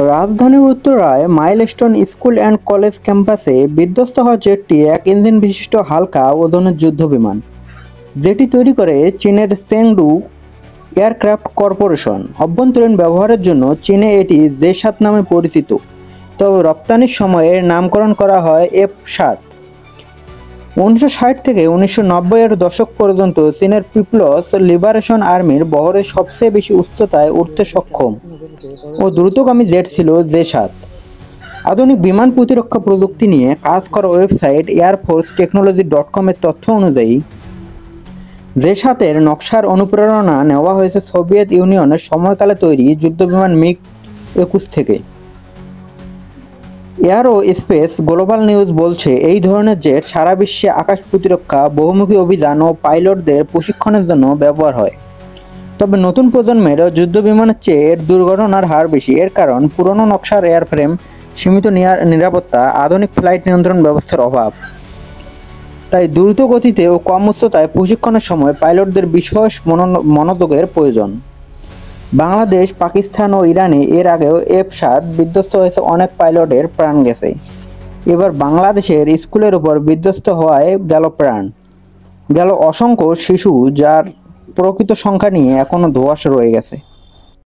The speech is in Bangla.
রাজধানীর উত্তরায় মাইলস্টোন স্কুল অ্যান্ড কলেজ ক্যাম্পাসে বিধ্বস্ত হওয়া জেটটি এক ইঞ্জিন বিশিষ্ট হালকা ওজনের যুদ্ধবিমান, যেটি তৈরি করে চীনের চেংডু এয়ারক্রাফট কর্পোরেশন। অভ্যন্তরীণ ব্যবহারের জন্য চীনে এটি জে-7 নামে পরিচিত, তবে রপ্তানির সময় এর নামকরণ করা হয় F-7। 1960 থেকে 1990 এর দশক পর্যন্ত চীনের পিপলস লিবারেশন আর্মির বহরে সবচেয়ে বেশি উচ্চতায় উঠতে সক্ষম ও দ্রুতগামী জেট ছিল জে-7। আধুনিক বিমান প্রতিরক্ষা প্রযুক্তি নিয়ে কাজ করা ওয়েবসাইট airforceTechnology.com এর তথ্য অনুযায়ী জে-7 এর নকশার অনুপ্রেরণা নেওয়া হয়েছে সোভিয়েত ইউনিয়নের সময়কালে তৈরি যুদ্ধবিমান মিগ-21 থেকে। এয়ারো স্পেস গ্লোবাল নিউজ বলছে, এই ধরনের জেট সারা বিশ্বে আকাশ প্রতিরক্ষা, বহুমুখী অভিযান ও পাইলটদের প্রশিক্ষণের জন্য ব্যবহার হয়। তবে নতুন প্রজন্মের যুদ্ধবিমানের চেয়ে এর দুর্ঘটনার হার বেশি। এর কারণ পুরনো নকশার এয়ারফ্রেম, সীমিত নিরাপত্তা, আধুনিক ফ্লাইট নিয়ন্ত্রণ ব্যবস্থার অভাব। তাই দ্রুত গতিতে ও কম উচ্চতায় প্রশিক্ষণের সময় পাইলটদের বিশেষ মনোযোগের প্রয়োজন। বাংলাদেশ, পাকিস্তান ও ইরানে এর আগেও F-7 বিধ্বস্ত হয়েছে, অনেক পাইলটের প্রাণ গেছে। এবার বাংলাদেশের স্কুলের উপর বিধ্বস্ত হওয়ায় গেল প্রাণ, গেল অসংখ্য শিশু, যার প্রকৃত সংখ্যা নিয়ে এখনো ধোঁয়াশা রয়ে গেছে।